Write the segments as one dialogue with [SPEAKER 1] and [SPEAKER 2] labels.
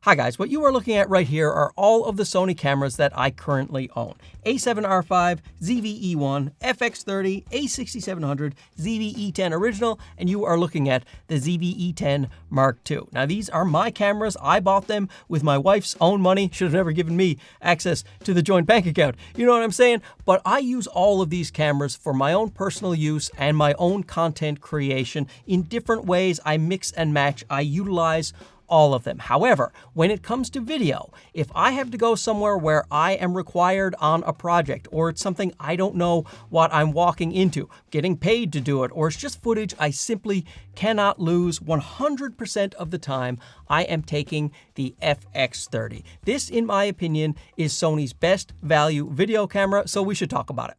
[SPEAKER 1] Hi guys, what you are looking at right here are all of the Sony cameras that I currently own. A7R5, ZV-E1, FX30, A6700, ZV-E10 original, and you are looking at the ZV-E10 Mark II. Now these are my cameras. I bought them with my wife's own money. Should have never given me access to the joint bank account. You know what I'm saying? But I use all of these cameras for my own personal use and my own content creation in different ways. I mix and match. I utilize all of them. However, when it comes to video, if I have to go somewhere where I am required on a project, or it's something I don't know what I'm walking into, getting paid to do it, or it's just footage I simply cannot lose, 100% of the time, I am taking the FX30. This, in my opinion, is Sony's best value video camera, so we should talk about it.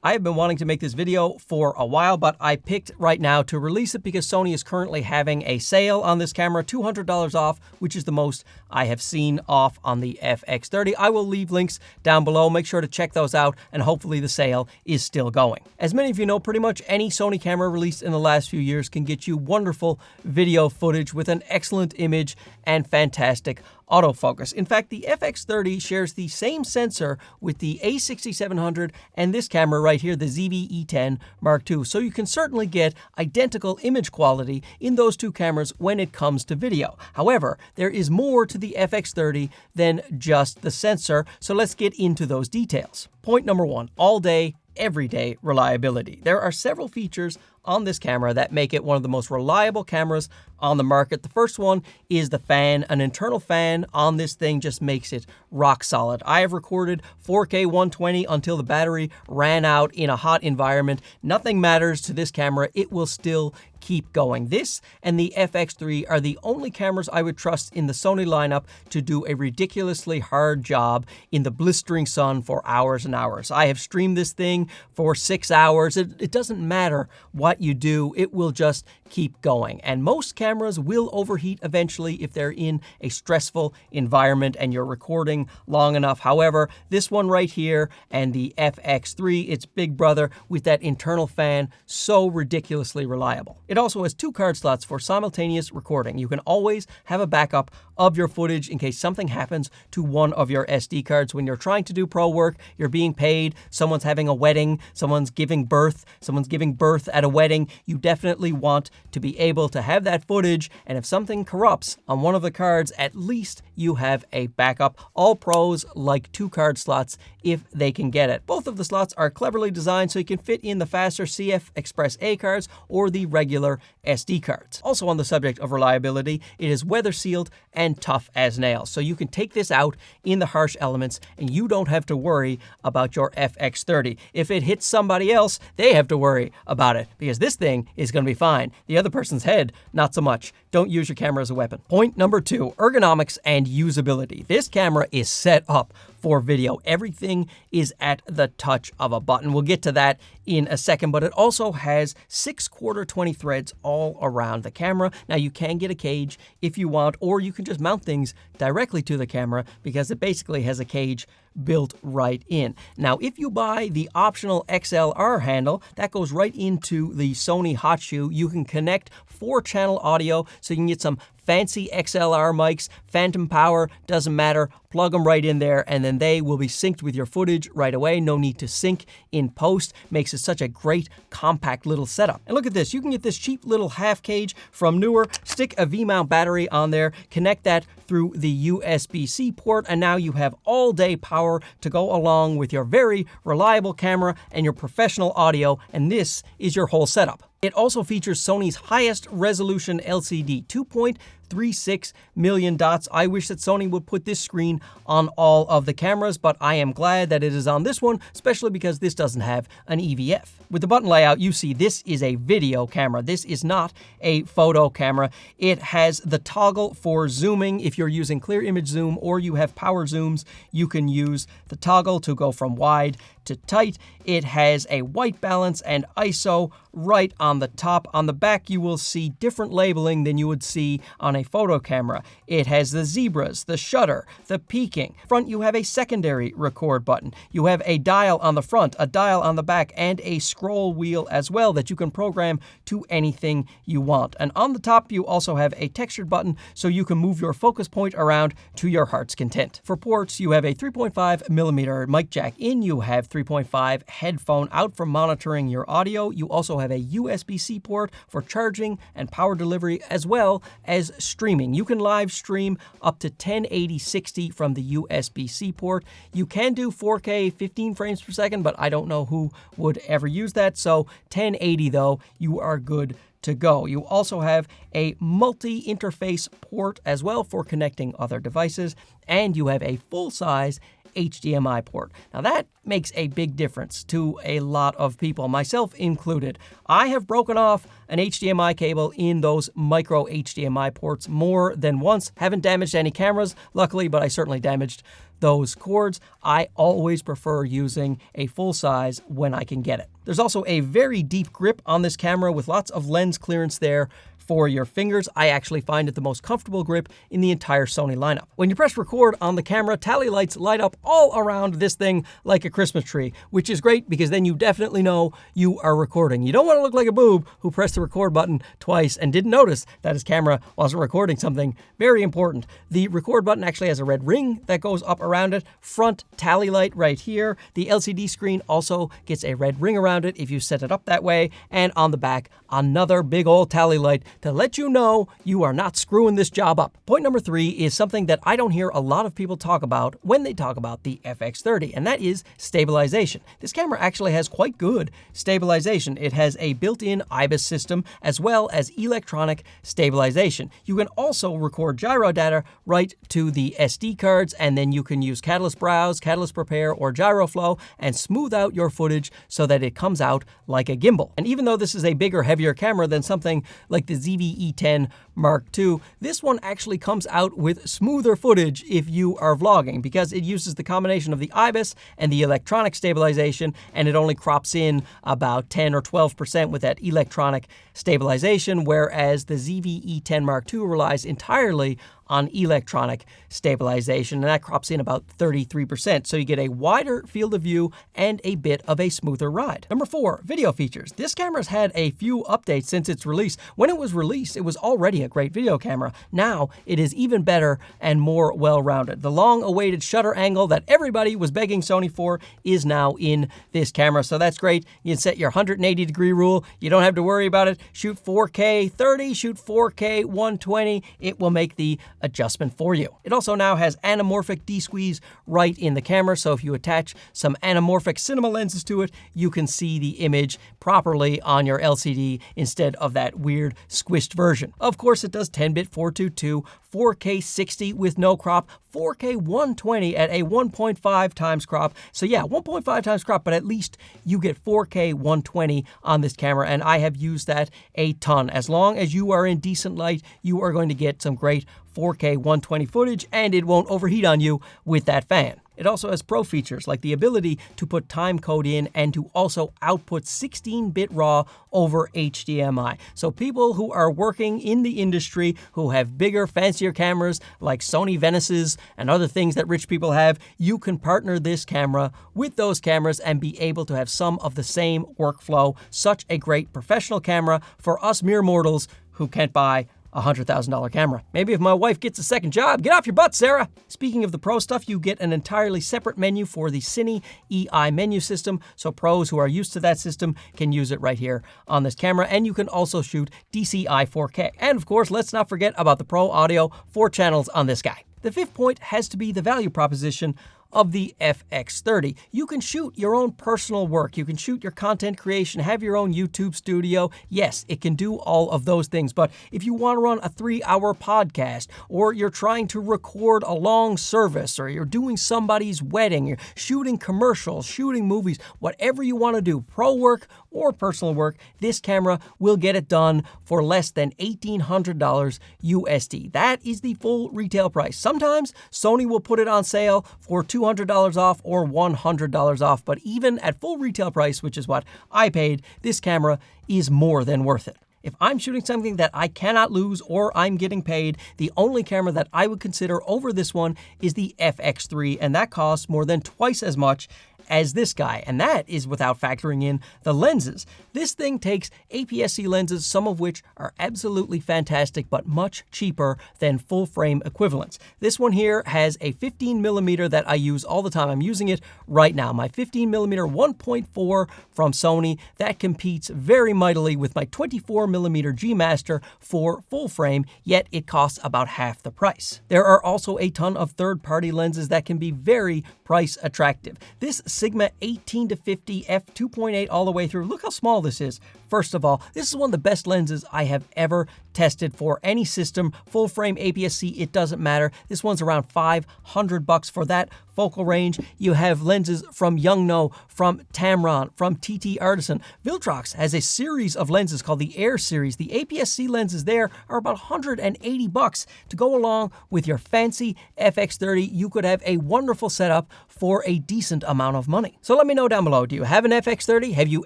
[SPEAKER 1] I have been wanting to make this video for a while, but I picked right now to release it because Sony is currently having a sale on this camera, $200 off, which is the most I have seen off on the FX30. I will leave links down below. Make sure to check those out, and hopefully the sale is still going. As many of you know, pretty much any Sony camera released in the last few years can get you wonderful video footage with an excellent image and fantastic autofocus. In fact, the FX30 shares the same sensor with the A6700 and this camera right here, the ZV-E10 Mark II. So you can certainly get identical image quality in those two cameras when it comes to video. However, there is more to the FX30 than just the sensor, so let's get into those details. Point number one, all day, everyday reliability. There are several features on this camera that make it one of the most reliable cameras on the market. The first one is the fan. An internal fan on this thing just makes it rock solid. I have recorded 4K 120 until the battery ran out in a hot environment. Nothing matters to this camera. It will still keep going. This and the FX3 are the only cameras I would trust in the Sony lineup to do a ridiculously hard job in the blistering sun for hours and hours. I have streamed this thing for 6 hours. It doesn't matter what you do, it will just keep going. And most cameras will overheat eventually if they're in a stressful environment and you're recording long enough. However, this one right here and the FX3, its big brother with that internal fan, so ridiculously reliable. It also has 2 card slots for simultaneous recording. You can always have a backup of your footage in case something happens to one of your SD cards. When you're trying to do pro work, you're being paid, someone's having a wedding, someone's giving birth at a wedding, you definitely want to be able to have that footage, and if something corrupts on one of the cards, at least you have a backup. All pros like 2 card slots if they can get it. Both of the slots are cleverly designed so you can fit in the faster CF Express A cards or the regular SD cards. Also on the subject of reliability, it is weather sealed and tough as nails. So you can take this out in the harsh elements and you don't have to worry about your FX30. If it hits somebody else, they have to worry about it because this thing is going to be fine. The other person's head, not so much. Don't use your camera as a weapon. Point number 2, ergonomics and usability. This camera is set up for video. Everything is at the touch of a button. We'll get to that in a second, but it also has 6 /4-20 threads all around the camera. Now you can get a cage if you want, or you can just mount things directly to the camera because it basically has a cage built right in. Now, if you buy the optional XLR handle, that goes right into the Sony hot shoe. You can connect 4-channel audio so you can get some fancy XLR mics, phantom power, doesn't matter, plug them right in there and then they will be synced with your footage right away. No need to sync in post. Makes it such a great compact little setup. And look at this, you can get this cheap little half cage from Newer, stick a V-mount battery on there, connect that through the USB-C port, and now you have all day power to go along with your very reliable camera and your professional audio, and this is your whole setup. It also features Sony's highest resolution LCD, 2.36 million dots. I wish that Sony would put this screen on all of the cameras, but I am glad that it is on this one, especially because this doesn't have an EVF. With the button layout, you see this is a video camera. This is not a photo camera. It has the toggle for zooming. If you're using clear image zoom or you have power zooms, you can use the toggle to go from wide to tight. It has a white balance and ISO right on the top. On the back, you will see different labeling than you would see on a photo camera. It has the zebras, the shutter, the peaking. Front, you have a secondary record button. You have a dial on the front, a dial on the back, and a scroll wheel as well that you can program to anything you want. And on the top, you also have a textured button so you can move your focus point around to your heart's content. For ports, you have a 3.5mm mic jack in. You have 3.5 headphone out for monitoring your audio. You also have a USB-C port for charging and power delivery, as well as streaming. You can live stream up to 1080-60 from the USB-C port. You can do 4K 15 frames per second, but I don't know who would ever use that. So 1080 though, you are good to go. You also have a multi-interface port as well for connecting other devices, and you have a full-size HDMI port. Now that makes a big difference to a lot of people, myself included. I have broken off an HDMI cable in those micro HDMI ports more than once. Haven't damaged any cameras, luckily, but I certainly damaged those cords. I always prefer using a full size when I can get it. There's also a very deep grip on this camera with lots of lens clearance there for your fingers. I actually find it the most comfortable grip in the entire Sony lineup. When you press record on the camera, tally lights light up all around this thing like a Christmas tree, which is great because then you definitely know you are recording. You don't want to look like a boob who pressed the record button twice and didn't notice that his camera wasn't recording something very important. The record button actually has a red ring that goes up around it. Front tally light right here. The LCD screen also gets a red ring around it if you set it up that way. And on the back, another big old tally light to let you know you are not screwing this job up. Point number 3 is something that I don't hear a lot of people talk about when they talk about the FX30, and that is stabilization. This camera actually has quite good stabilization. It has a built-in IBIS system as well as electronic stabilization. You can also record gyro data right to the SD cards, and then you can use Catalyst Browse, Catalyst Prepare, or GyroFlow and smooth out your footage so that it comes out like a gimbal. And even though this is a bigger, heavier camera than something like the ZV-E10 Mark II, this one actually comes out with smoother footage if you are vlogging because it uses the combination of the IBIS and the electronic stabilization, and it only crops in about 10 or 12% with that electronic stabilization, whereas the ZV-E10 Mark II relies entirely on electronic stabilization, and that crops in about 33%. So you get a wider field of view and a bit of a smoother ride. Number 4, video features. This camera's had a few updates since its release. When it was released, it was already a great video camera. Now it is even better and more well-rounded. The long-awaited shutter angle that everybody was begging Sony for is now in this camera, so that's great. You can set your 180-degree rule. You don't have to worry about it. Shoot 4K 30, shoot 4K 120. It will make the adjustment for you. It also now has anamorphic D-squeeze right in the camera, so if you attach some anamorphic cinema lenses to it, you can see the image properly on your LCD instead of that weird squished version. Of course, it does 10-bit 422, 4K 60 with no crop, 4K 120 at a 1.5 times crop. So yeah, 1.5 times crop, but at least you get 4K 120 on this camera, and I have used that a ton. As long as you are in decent light, you are going to get some great 4K 120 footage, and it won't overheat on you with that fan. It also has pro features like the ability to put time code in and to also output 16-bit RAW over HDMI. So people who are working in the industry, who have bigger, fancier cameras like Sony Venices and other things that rich people have, you can partner this camera with those cameras and be able to have some of the same workflow. Such a great professional camera for us mere mortals who can't buy a $100,000 camera. Maybe if my wife gets a second job, get off your butt, Sarah! Speaking of the pro stuff, you get an entirely separate menu for the Cine EI menu system, so pros who are used to that system can use it right here on this camera, and you can also shoot DCI 4K. And of course, let's not forget about the Pro Audio 4 channels on this guy. The 5th point has to be the value proposition of the FX30. You can shoot your own personal work. You can shoot your content creation, have your own YouTube studio. Yes, it can do all of those things. But if you want to run a 3-hour podcast, or you're trying to record a long service, or you're doing somebody's wedding, you're shooting commercials, shooting movies, whatever you want to do, pro work or personal work, this camera will get it done for less than $1,800 USD. That is the full retail price. Sometimes Sony will put it on sale for $200 off or $100 off, but even at full retail price, which is what I paid, this camera is more than worth it. If I'm shooting something that I cannot lose or I'm getting paid, the only camera that I would consider over this one is the FX3, and that costs more than twice as much as this guy, and that is without factoring in the lenses. This thing takes APS-C lenses, some of which are absolutely fantastic, but much cheaper than full frame equivalents. This one here has a 15mm that I use all the time. I'm using it right now. My 15mm 1.4 from Sony that competes very mightily with my 24mm G Master for full frame, yet it costs about half the price. There are also a ton of third-party lenses that can be very price attractive. This Sigma 18-50 f2.8 all the way through. Look how small this is. First of all, this is one of the best lenses I have ever tested for any system. Full frame APS-C, it doesn't matter. This one's around $500 for that focal range. You have lenses from Yongnuo, from Tamron, from TT Artisan. Viltrox has a series of lenses called the Air series. The APS-C lenses there are about $180 to go along with your fancy FX30. You could have a wonderful setup for a decent amount of money. So let me know down below, do you have an FX30? Have you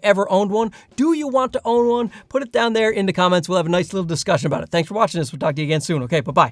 [SPEAKER 1] ever owned one? Do you want to own one? Put it down there in the comments. We'll have a nice little discussion about it. Thanks for watching this. We'll talk to you again soon. Okay, bye-bye.